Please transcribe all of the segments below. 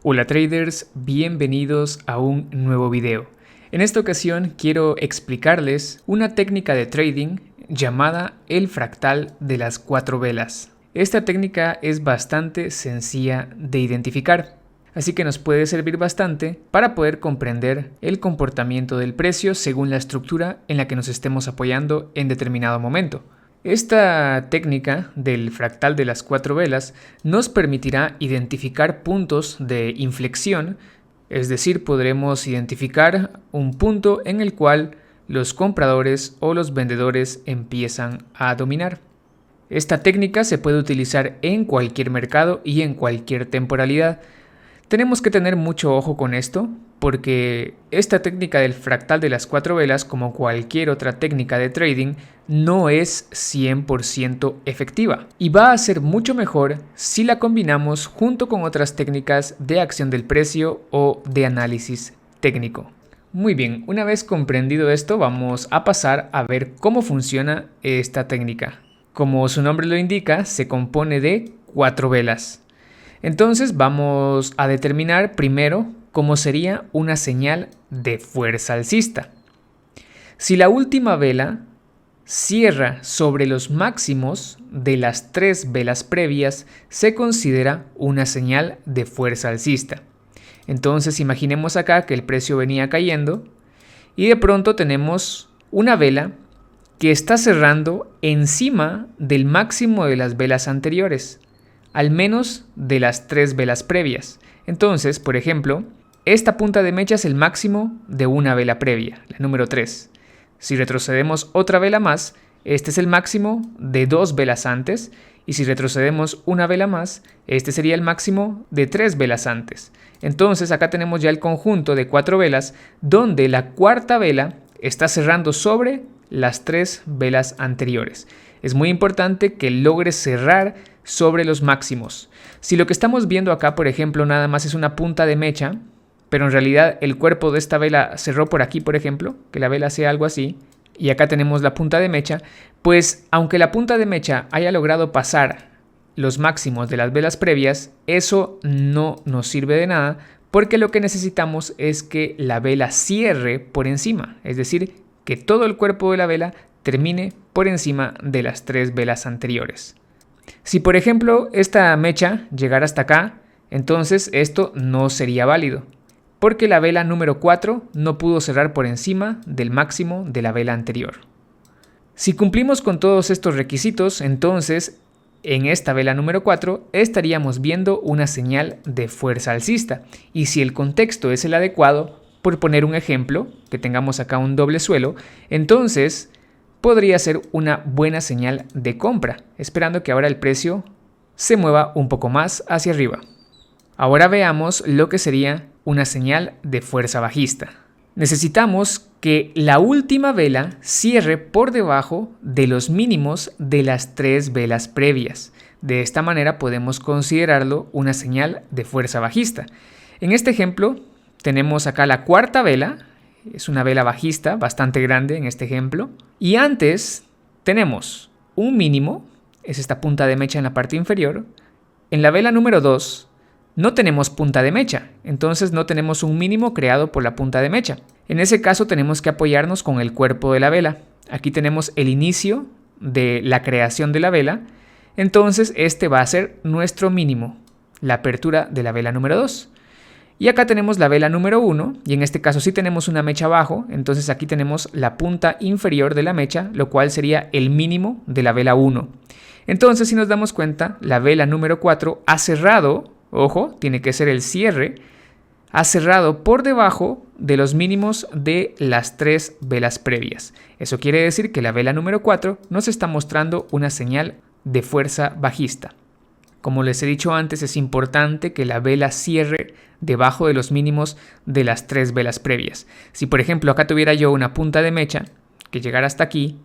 Hola traders, bienvenidos a un nuevo video. En esta ocasión quiero explicarles una técnica de trading llamada el fractal de las 4 velas. Esta técnica es bastante sencilla de identificar, así que nos puede servir bastante para poder comprender el comportamiento del precio según la estructura en la que nos estemos apoyando en determinado momento. Esta técnica del fractal de las 4 velas nos permitirá identificar puntos de inflexión, es decir, podremos identificar un punto en el cual los compradores o los vendedores empiezan a dominar. Esta técnica se puede utilizar en cualquier mercado y en cualquier temporalidad. Tenemos que tener mucho ojo con esto, porque esta técnica del fractal de las 4 velas, como cualquier otra técnica de trading, no es 100% efectiva y va a ser mucho mejor si la combinamos junto con otras técnicas de acción del precio o de análisis técnico. Muy bien, una vez comprendido esto, vamos a pasar a ver cómo funciona esta técnica. Como su nombre lo indica, se compone de 4 velas. Entonces vamos a determinar primero cómo sería una señal de fuerza alcista. Si la última vela cierra sobre los máximos de las 3 velas previas, se considera una señal de fuerza alcista. Entonces imaginemos acá que el precio venía cayendo y de pronto tenemos una vela que está cerrando encima del máximo de las velas anteriores, al menos de las 3 velas previas. Entonces, por ejemplo, esta punta de mecha es el máximo de una vela previa, la número 3. Si retrocedemos otra vela más, este es el máximo de 2 velas antes, y si retrocedemos una vela más, este sería el máximo de 3 velas antes. Entonces acá tenemos ya el conjunto de 4 velas, donde la cuarta vela está cerrando sobre las 3 velas anteriores. Es muy importante que logre cerrar sobre los máximos. Si lo que estamos viendo acá, por ejemplo, nada más es una punta de mecha, pero en realidad el cuerpo de esta vela cerró por aquí, por ejemplo, que la vela sea algo así, y acá tenemos la punta de mecha, pues aunque la punta de mecha haya logrado pasar los máximos de las velas previas, eso no nos sirve de nada, porque lo que necesitamos es que la vela cierre por encima, es decir, que todo el cuerpo de la vela termine por encima de las 3 velas anteriores. Si por ejemplo esta mecha llegara hasta acá, entonces esto no sería válido, porque la vela número 4 no pudo cerrar por encima del máximo de la vela anterior. Si cumplimos con todos estos requisitos, entonces en esta vela número 4 estaríamos viendo una señal de fuerza alcista, y si el contexto es el adecuado, por poner un ejemplo, que tengamos acá un doble suelo, entonces podría ser una buena señal de compra, esperando que ahora el precio se mueva un poco más hacia arriba. Ahora veamos lo que sería una señal de fuerza bajista. Necesitamos que la última vela cierre por debajo de los mínimos de las 3 velas previas. De esta manera podemos considerarlo una señal de fuerza bajista. En este ejemplo tenemos acá la cuarta vela. Es una vela bajista bastante grande en este ejemplo. Y antes tenemos un mínimo, es esta punta de mecha en la parte inferior. En la vela número 2 no tenemos punta de mecha, entonces no tenemos un mínimo creado por la punta de mecha. En ese caso tenemos que apoyarnos con el cuerpo de la vela. Aquí tenemos el inicio de la creación de la vela, entonces este va a ser nuestro mínimo, la apertura de la vela número 2. Y acá tenemos la vela número 1, y en este caso sí tenemos una mecha abajo, entonces aquí tenemos la punta inferior de la mecha, lo cual sería el mínimo de la vela 1. Entonces, si nos damos cuenta, la vela número 4 ha cerrado, ojo, tiene que ser el cierre, ha cerrado por debajo de los mínimos de las 3 velas previas. Eso quiere decir que la vela número 4 nos está mostrando una señal de fuerza bajista. Como les he dicho antes, es importante que la vela cierre debajo de los mínimos de las 3 velas previas. Si por ejemplo acá tuviera yo una punta de mecha que llegara hasta aquí,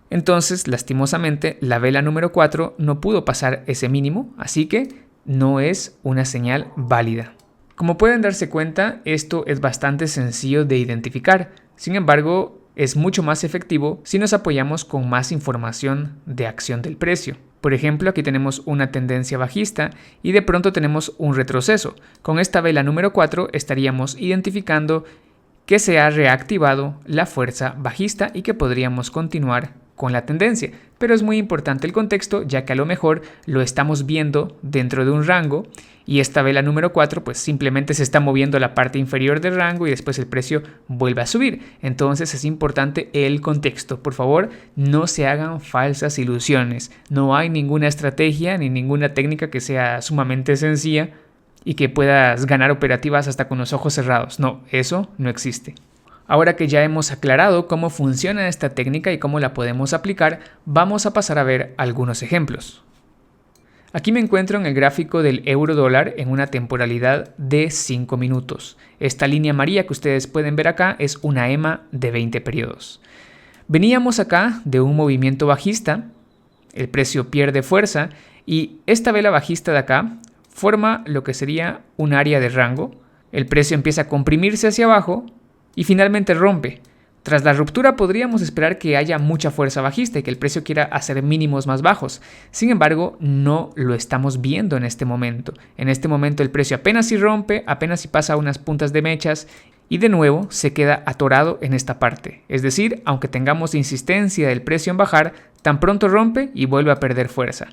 entonces lastimosamente la vela número 4 no pudo pasar ese mínimo, así que no es una señal válida. Como pueden darse cuenta, esto es bastante sencillo de identificar. Sin embargo, es mucho más efectivo si nos apoyamos con más información de acción del precio. Por ejemplo, aquí tenemos una tendencia bajista y de pronto tenemos un retroceso. Con esta vela número 4 estaríamos identificando que se ha reactivado la fuerza bajista y que podríamos continuar con la tendencia. Pero es muy importante el contexto, ya que a lo mejor lo estamos viendo dentro de un rango y esta vela número 4 pues simplemente se está moviendo la parte inferior del rango y después el precio vuelve a subir. Entonces es importante el contexto. Por favor, no se hagan falsas ilusiones. No hay ninguna estrategia ni ninguna técnica que sea sumamente sencilla y que puedas ganar operativas hasta con los ojos cerrados. No, eso no existe. Ahora que ya hemos aclarado cómo funciona esta técnica y cómo la podemos aplicar, vamos a pasar a ver algunos ejemplos. Aquí me encuentro en el gráfico del euro dólar en una temporalidad de 5 minutos. Esta línea amarilla que ustedes pueden ver acá es una EMA de 20 periodos. Veníamos acá de un movimiento bajista, el precio pierde fuerza y esta vela bajista de acá forma lo que sería un área de rango. El precio empieza a comprimirse hacia abajo y finalmente rompe. Tras la ruptura podríamos esperar que haya mucha fuerza bajista y que el precio quiera hacer mínimos más bajos. Sin embargo, no lo estamos viendo en este momento. En este momento el precio apenas si rompe, apenas si pasa unas puntas de mechas y de nuevo se queda atorado en esta parte. Es decir, aunque tengamos insistencia del precio en bajar, tan pronto rompe y vuelve a perder fuerza.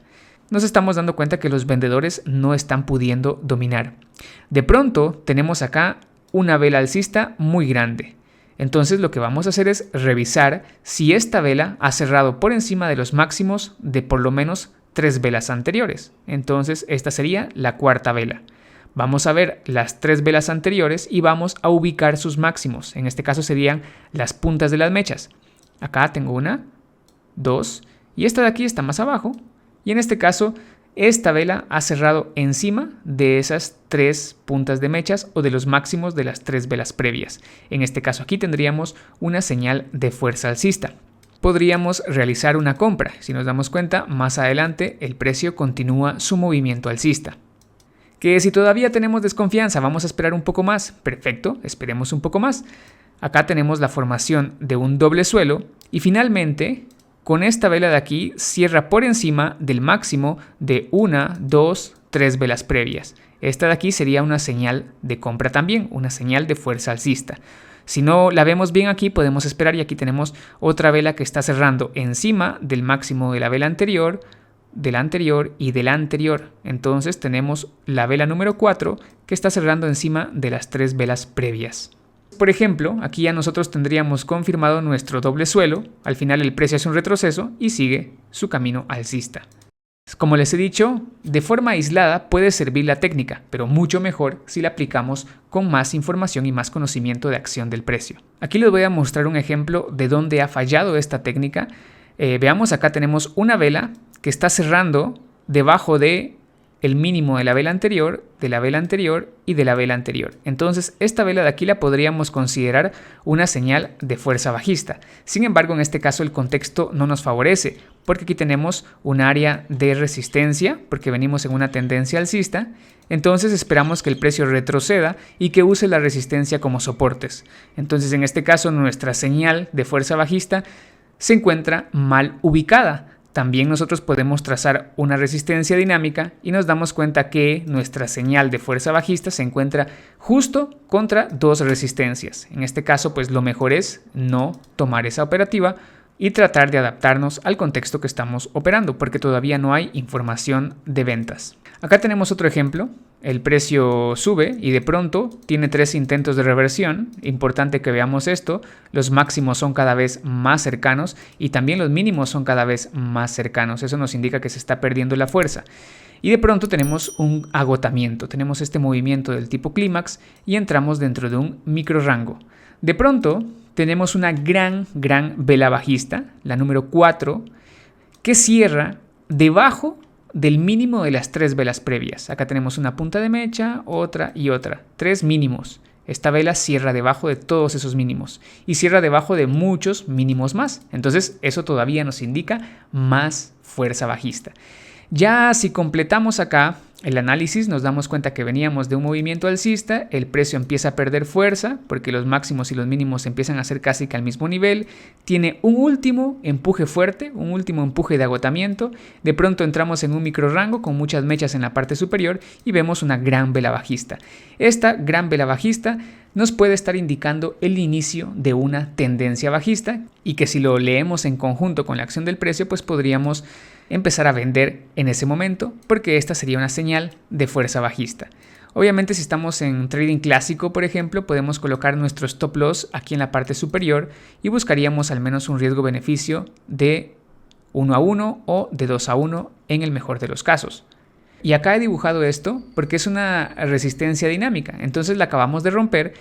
Nos estamos dando cuenta que los vendedores no están pudiendo dominar. De pronto tenemos acá una vela alcista muy grande. Entonces lo que vamos a hacer es revisar si esta vela ha cerrado por encima de los máximos de por lo menos 3 velas anteriores. Entonces esta sería la cuarta vela. Vamos a ver las 3 velas anteriores y vamos a ubicar sus máximos. En este caso serían las puntas de las mechas. Acá tengo 1, 2 y esta de aquí está más abajo. Y en este caso esta vela ha cerrado encima de esas 3 puntas de mechas o de los máximos de las 3 velas previas. En este caso aquí tendríamos una señal de fuerza alcista. Podríamos realizar una compra. Si nos damos cuenta, más adelante el precio continúa su movimiento alcista. Que si todavía tenemos desconfianza, vamos a esperar un poco más. Perfecto, esperemos un poco más. Acá tenemos la formación de un doble suelo y finalmente con esta vela de aquí cierra por encima del máximo de 1, 2, 3 velas previas. Esta de aquí sería una señal de compra también, una señal de fuerza alcista. Si no la vemos bien aquí podemos esperar y aquí tenemos otra vela que está cerrando encima del máximo de la vela anterior, de la anterior y de la anterior. Entonces tenemos la vela número 4 que está cerrando encima de las 3 velas previas. Por ejemplo, aquí ya nosotros tendríamos confirmado nuestro doble suelo, al final el precio hace un retroceso y sigue su camino alcista. Como les he dicho, de forma aislada puede servir la técnica, pero mucho mejor si la aplicamos con más información y más conocimiento de acción del precio. Aquí les voy a mostrar un ejemplo de dónde ha fallado esta técnica. Veamos, acá tenemos una vela que está cerrando debajo de el mínimo de la vela anterior, de la vela anterior y de la vela anterior. Entonces esta vela de aquí la podríamos considerar una señal de fuerza bajista. Sin embargo, en este caso el contexto no nos favorece porque aquí tenemos un área de resistencia porque venimos en una tendencia alcista. Entonces esperamos que el precio retroceda y que use la resistencia como soportes. Entonces en este caso nuestra señal de fuerza bajista se encuentra mal ubicada. También nosotros podemos trazar una resistencia dinámica y nos damos cuenta que nuestra señal de fuerza bajista se encuentra justo contra 2 resistencias. En este caso, pues lo mejor es no tomar esa operativa y tratar de adaptarnos al contexto que estamos operando, porque todavía no hay información de ventas. Acá tenemos otro ejemplo. El precio sube y de pronto tiene 3 intentos de reversión. Importante que veamos esto. Los máximos son cada vez más cercanos y también los mínimos son cada vez más cercanos. Eso nos indica que se está perdiendo la fuerza. Y de pronto tenemos un agotamiento. Tenemos este movimiento del tipo clímax y entramos dentro de un micro rango. De pronto tenemos una gran vela bajista, la número 4, que cierra debajo del mínimo de las 3 velas previas. Acá tenemos una punta de mecha, otra y otra. 3 mínimos. Esta vela cierra debajo de todos esos mínimos y cierra debajo de muchos mínimos más. Entonces eso todavía nos indica más fuerza bajista. Ya si completamos acá el análisis nos damos cuenta que veníamos de un movimiento alcista, el precio empieza a perder fuerza porque los máximos y los mínimos empiezan a ser casi que al mismo nivel, tiene un último empuje fuerte, un último empuje de agotamiento, de pronto entramos en un micro rango con muchas mechas en la parte superior y vemos una gran vela bajista. Esta gran vela bajista nos puede estar indicando el inicio de una tendencia bajista y que si lo leemos en conjunto con la acción del precio, pues podríamos empezar a vender en ese momento porque esta sería una señal de fuerza bajista. Obviamente si estamos en trading clásico, por ejemplo, podemos colocar nuestro stop loss aquí en la parte superior y buscaríamos al menos un riesgo-beneficio de 1-1 o de 2-1 en el mejor de los casos. Y acá he dibujado esto porque es una resistencia dinámica, entonces la acabamos de romper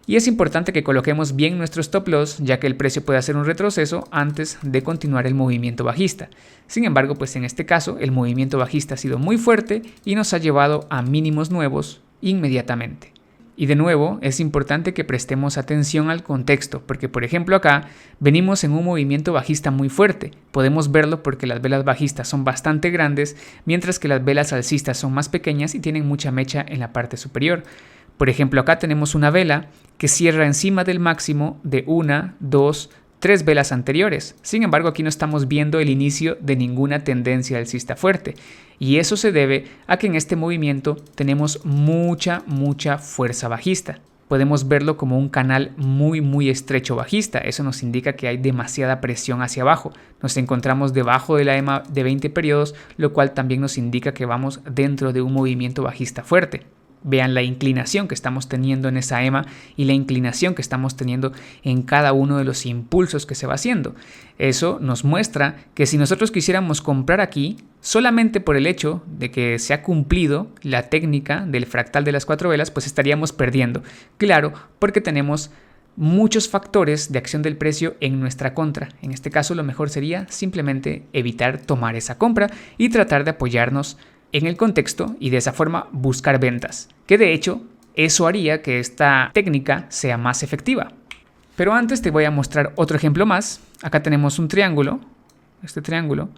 y es importante que coloquemos bien nuestro stop loss ya que el precio puede hacer un retroceso antes de continuar el movimiento bajista. Sin embargo, pues en este caso el movimiento bajista ha sido muy fuerte y nos ha llevado a mínimos nuevos inmediatamente. Y de nuevo, es importante que prestemos atención al contexto, porque por ejemplo acá venimos en un movimiento bajista muy fuerte. Podemos verlo porque las velas bajistas son bastante grandes, mientras que las velas alcistas son más pequeñas y tienen mucha mecha en la parte superior. Por ejemplo, acá tenemos una vela que cierra encima del máximo de 1, 2, 3 velas anteriores. Sin embargo, aquí no estamos viendo el inicio de ninguna tendencia alcista fuerte. Y eso se debe a que en este movimiento tenemos mucha fuerza bajista. Podemos verlo como un canal muy estrecho bajista. Eso nos indica que hay demasiada presión hacia abajo. Nos encontramos debajo de la EMA de 20 periodos, lo cual también nos indica que vamos dentro de un movimiento bajista fuerte. Vean la inclinación que estamos teniendo en esa EMA y la inclinación que estamos teniendo en cada uno de los impulsos que se va haciendo. Eso nos muestra que si nosotros quisiéramos comprar aquí, solamente por el hecho de que se ha cumplido la técnica del fractal de las 4 velas, pues estaríamos perdiendo. Claro, porque tenemos muchos factores de acción del precio en nuestra contra. En este caso, lo mejor sería simplemente evitar tomar esa compra y tratar de apoyarnos en el contexto y de esa forma buscar ventas, que de hecho eso haría que esta técnica sea más efectiva. Pero antes te voy a mostrar otro ejemplo más. Acá tenemos un triángulo, este triángulo.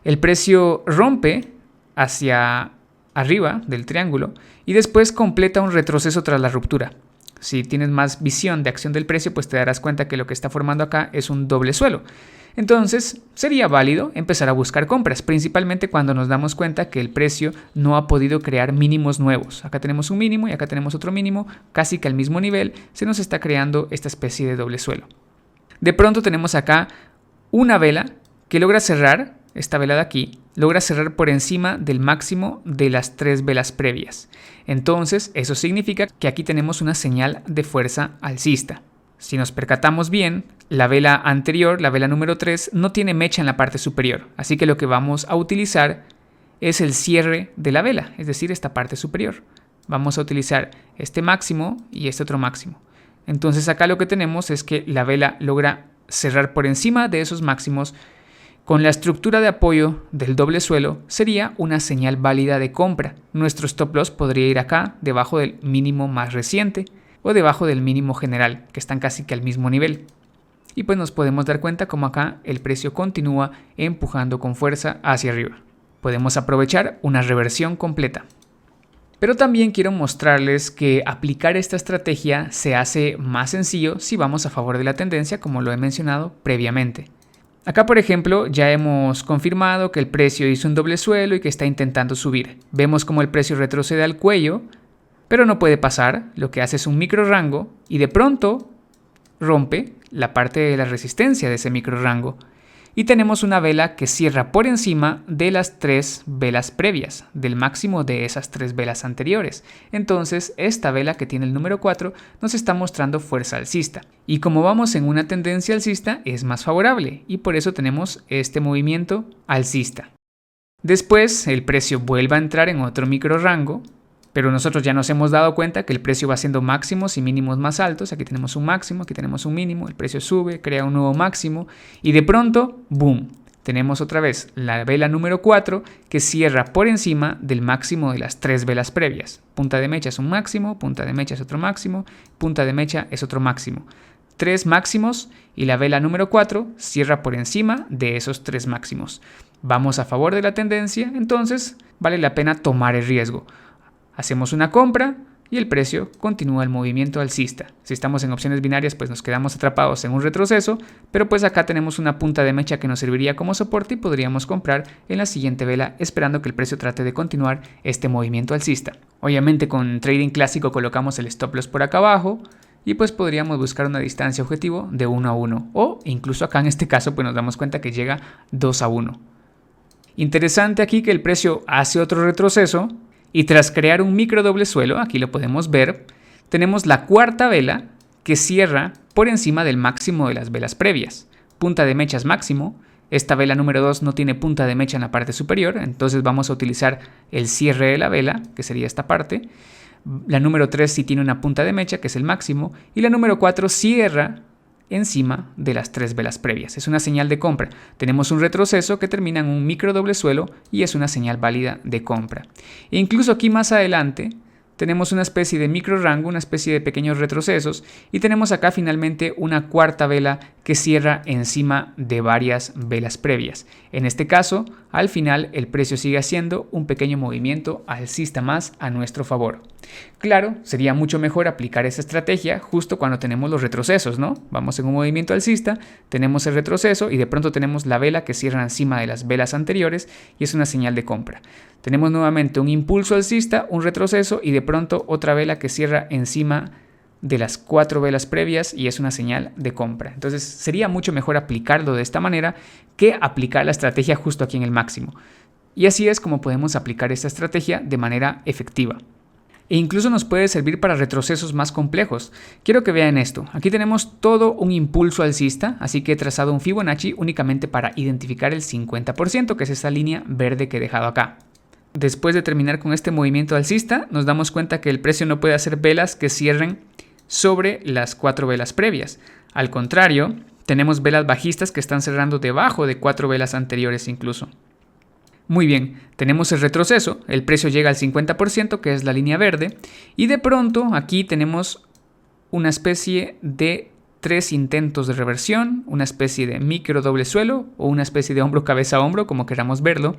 El precio rompe hacia arriba del triángulo y después completa un retroceso tras la ruptura. Si tienes más visión de acción del precio, pues te darás cuenta que lo que está formando acá es un doble suelo. Entonces, sería válido empezar a buscar compras, principalmente cuando nos damos cuenta que el precio no ha podido crear mínimos nuevos. Acá tenemos un mínimo y acá tenemos otro mínimo, casi que al mismo nivel, se nos está creando esta especie de doble suelo. De pronto tenemos acá una vela que logra cerrar, esta vela de aquí, logra cerrar por encima del máximo de las 3 velas previas. Entonces, eso significa que aquí tenemos una señal de fuerza alcista. Si nos percatamos bien, la vela anterior, la vela número 3, no tiene mecha en la parte superior, así que lo que vamos a utilizar es el cierre de la vela, es decir, esta parte superior. Vamos a utilizar este máximo y este otro máximo. Entonces acá lo que tenemos es que la vela logra cerrar por encima de esos máximos. Con la estructura de apoyo del doble suelo sería una señal válida de compra. Nuestro stop loss podría ir acá, debajo del mínimo más reciente, o debajo del mínimo general, que están casi que al mismo nivel. Y pues nos podemos dar cuenta como acá el precio continúa empujando con fuerza hacia arriba. Podemos aprovechar una reversión completa. Pero también quiero mostrarles que aplicar esta estrategia se hace más sencillo si vamos a favor de la tendencia, como lo he mencionado previamente. Acá, por ejemplo, ya hemos confirmado que el precio hizo un doble suelo y que está intentando subir. Vemos como el precio retrocede al cuello, pero no puede pasar, lo que hace es un micro rango y de pronto rompe la parte de la resistencia de ese micro rango y tenemos una vela que cierra por encima de las 3 velas previas, del máximo de esas 3 velas anteriores. Entonces esta vela que tiene el número 4 nos está mostrando fuerza alcista y como vamos en una tendencia alcista es más favorable y por eso tenemos este movimiento alcista. Después el precio vuelve a entrar en otro micro rango, pero nosotros ya nos hemos dado cuenta que el precio va haciendo máximos y mínimos más altos. Aquí tenemos un máximo, aquí tenemos un mínimo, el precio sube, crea un nuevo máximo y de pronto, ¡boom! Tenemos otra vez la vela número 4 que cierra por encima del máximo de las 3 velas previas. Punta de mecha es un máximo, punta de mecha es otro máximo, punta de mecha es otro máximo. 3 máximos y la vela número 4 cierra por encima de esos 3 máximos. Vamos a favor de la tendencia, entonces vale la pena tomar el riesgo. Hacemos una compra y el precio continúa el movimiento alcista. Si estamos en opciones binarias, pues nos quedamos atrapados en un retroceso, pero pues acá tenemos una punta de mecha que nos serviría como soporte y podríamos comprar en la siguiente vela esperando que el precio trate de continuar este movimiento alcista. Obviamente con trading clásico colocamos el stop loss por acá abajo y pues podríamos buscar una distancia objetivo de 1 a 1 o incluso acá en este caso pues nos damos cuenta que llega 2 a 1. Interesante aquí que el precio hace otro retroceso y tras crear un micro doble suelo, aquí lo podemos ver, tenemos la cuarta vela que cierra por encima del máximo de las velas previas. Punta de mechas máximo. Esta vela número 2 no tiene punta de mecha en la parte superior, entonces vamos a utilizar el cierre de la vela, que sería esta parte. La número 3 sí tiene una punta de mecha, que es el máximo, y la número 4 cierra encima de las 3 velas previas. Es una señal de compra. Tenemos un retroceso que termina en un micro doble suelo y es una señal válida de compra. E incluso aquí más adelante tenemos una especie de micro rango, una especie de pequeños retrocesos y tenemos acá finalmente una cuarta vela que cierra encima de varias velas previas. En este caso, al final el precio sigue haciendo un pequeño movimiento alcista más a nuestro favor. Claro, sería mucho mejor aplicar esa estrategia justo cuando tenemos los retrocesos, ¿no? Vamos en un movimiento alcista, tenemos el retroceso y de pronto tenemos la vela que cierra encima de las velas anteriores y es una señal de compra. Tenemos nuevamente un impulso alcista, un retroceso y de pronto otra vela que cierra encima de las 4 velas previas y es una señal de compra. Entonces sería mucho mejor aplicarlo de esta manera que aplicar la estrategia justo aquí en el máximo. Y así es como podemos aplicar esta estrategia de manera efectiva. E incluso nos puede servir para retrocesos más complejos. Quiero que vean esto. Aquí tenemos todo un impulso alcista, así que he trazado un Fibonacci únicamente para identificar el 50%, que es esta línea verde que he dejado acá. Después de terminar con este movimiento alcista, nos damos cuenta que el precio no puede hacer velas que cierren sobre las 4 velas previas. Al contrario, tenemos velas bajistas que están cerrando debajo de 4 velas anteriores incluso. Muy bien, tenemos el retroceso, el precio llega al 50%, que es la línea verde, y de pronto aquí tenemos una especie de 3 intentos de reversión, una especie de micro doble suelo o una especie de hombro cabeza a hombro, como queramos verlo,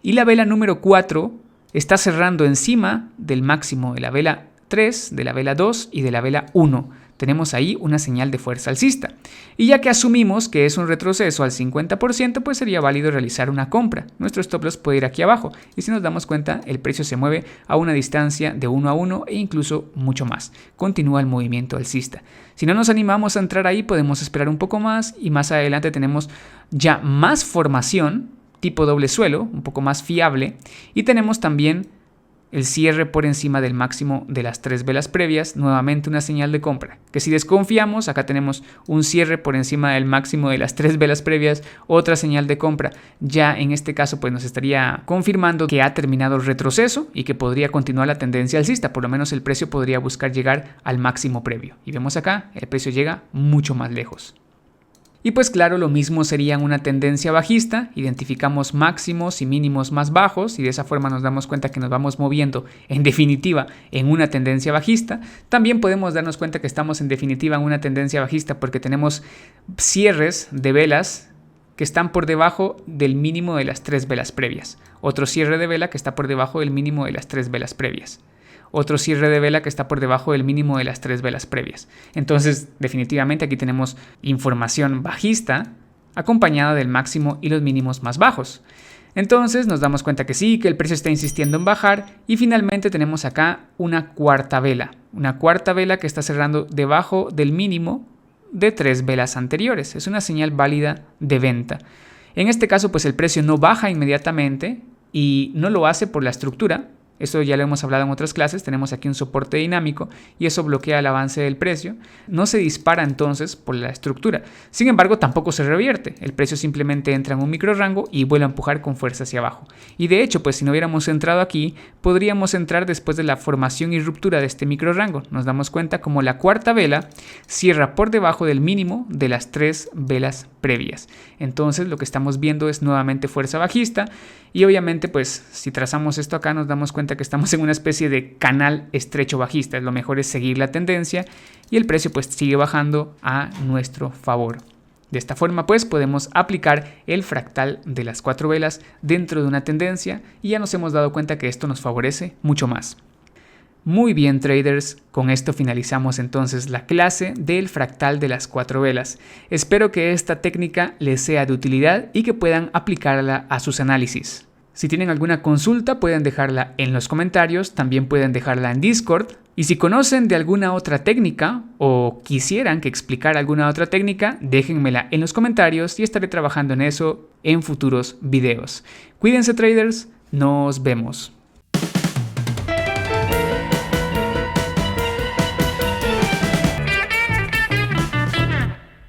y la vela número 4 está cerrando encima del máximo de la vela 3, de la vela 2 y de la vela 1. Tenemos ahí una señal de fuerza alcista. Y ya que asumimos que es un retroceso al 50%, pues sería válido realizar una compra. Nuestro stop loss puede ir aquí abajo. Y si nos damos cuenta, el precio se mueve a una distancia de 1 a 1 e incluso mucho más. Continúa el movimiento alcista. Si no nos animamos a entrar ahí, podemos esperar un poco más y más adelante tenemos ya más formación, tipo doble suelo, un poco más fiable. Y tenemos también el cierre por encima del máximo de las 3 velas previas, nuevamente una señal de compra. Que si desconfiamos, acá tenemos un cierre por encima del máximo de las 3 velas previas, otra señal de compra. Ya en este caso pues nos estaría confirmando que ha terminado el retroceso y que podría continuar la tendencia alcista, por lo menos el precio podría buscar llegar al máximo previo. Y vemos acá, el precio llega mucho más lejos. Y pues claro, lo mismo sería una tendencia bajista, identificamos máximos y mínimos más bajos y de esa forma nos damos cuenta que nos vamos moviendo en definitiva en una tendencia bajista. También podemos darnos cuenta que estamos en definitiva en una tendencia bajista porque tenemos cierres de velas que están por debajo del mínimo de las 3 velas previas. Otro cierre de vela que está por debajo del mínimo de las 3 velas previas. Otro cierre de vela que está por debajo del mínimo de las 3 velas previas. Entonces, definitivamente aquí tenemos información bajista acompañada del máximo y los mínimos más bajos. Entonces nos damos cuenta que sí, que el precio está insistiendo en bajar y finalmente tenemos acá una cuarta vela. Una cuarta vela que está cerrando debajo del mínimo de 3 velas anteriores. Es una señal válida de venta. En este caso, pues el precio no baja inmediatamente y no lo hace por la estructura. Eso ya lo hemos hablado en otras clases, tenemos aquí un soporte dinámico y eso bloquea el avance del precio. No se dispara entonces por la estructura. Sin embargo, tampoco se revierte. El precio simplemente entra en un micro rango y vuelve a empujar con fuerza hacia abajo. Y de hecho, pues si no hubiéramos entrado aquí, podríamos entrar después de la formación y ruptura de este micro rango. Nos damos cuenta como la cuarta vela cierra por debajo del mínimo de las 3 velas previas. Entonces lo que estamos viendo es nuevamente fuerza bajista y obviamente pues si trazamos esto acá nos damos cuenta cuenta que estamos en una especie de canal estrecho bajista. Lo mejor es seguir la tendencia y el precio pues sigue bajando a nuestro favor. De esta forma pues podemos aplicar el fractal de las 4 velas dentro de una tendencia y ya nos hemos dado cuenta que esto nos favorece mucho más. Muy bien traders, con esto finalizamos entonces la clase del fractal de las 4 velas. Espero que esta técnica les sea de utilidad y que puedan aplicarla a sus análisis. Si tienen alguna consulta pueden dejarla en los comentarios, también pueden dejarla en Discord. Y si conocen de alguna otra técnica o quisieran que explicara alguna otra técnica, déjenmela en los comentarios y estaré trabajando en eso en futuros videos. Cuídense traders, nos vemos.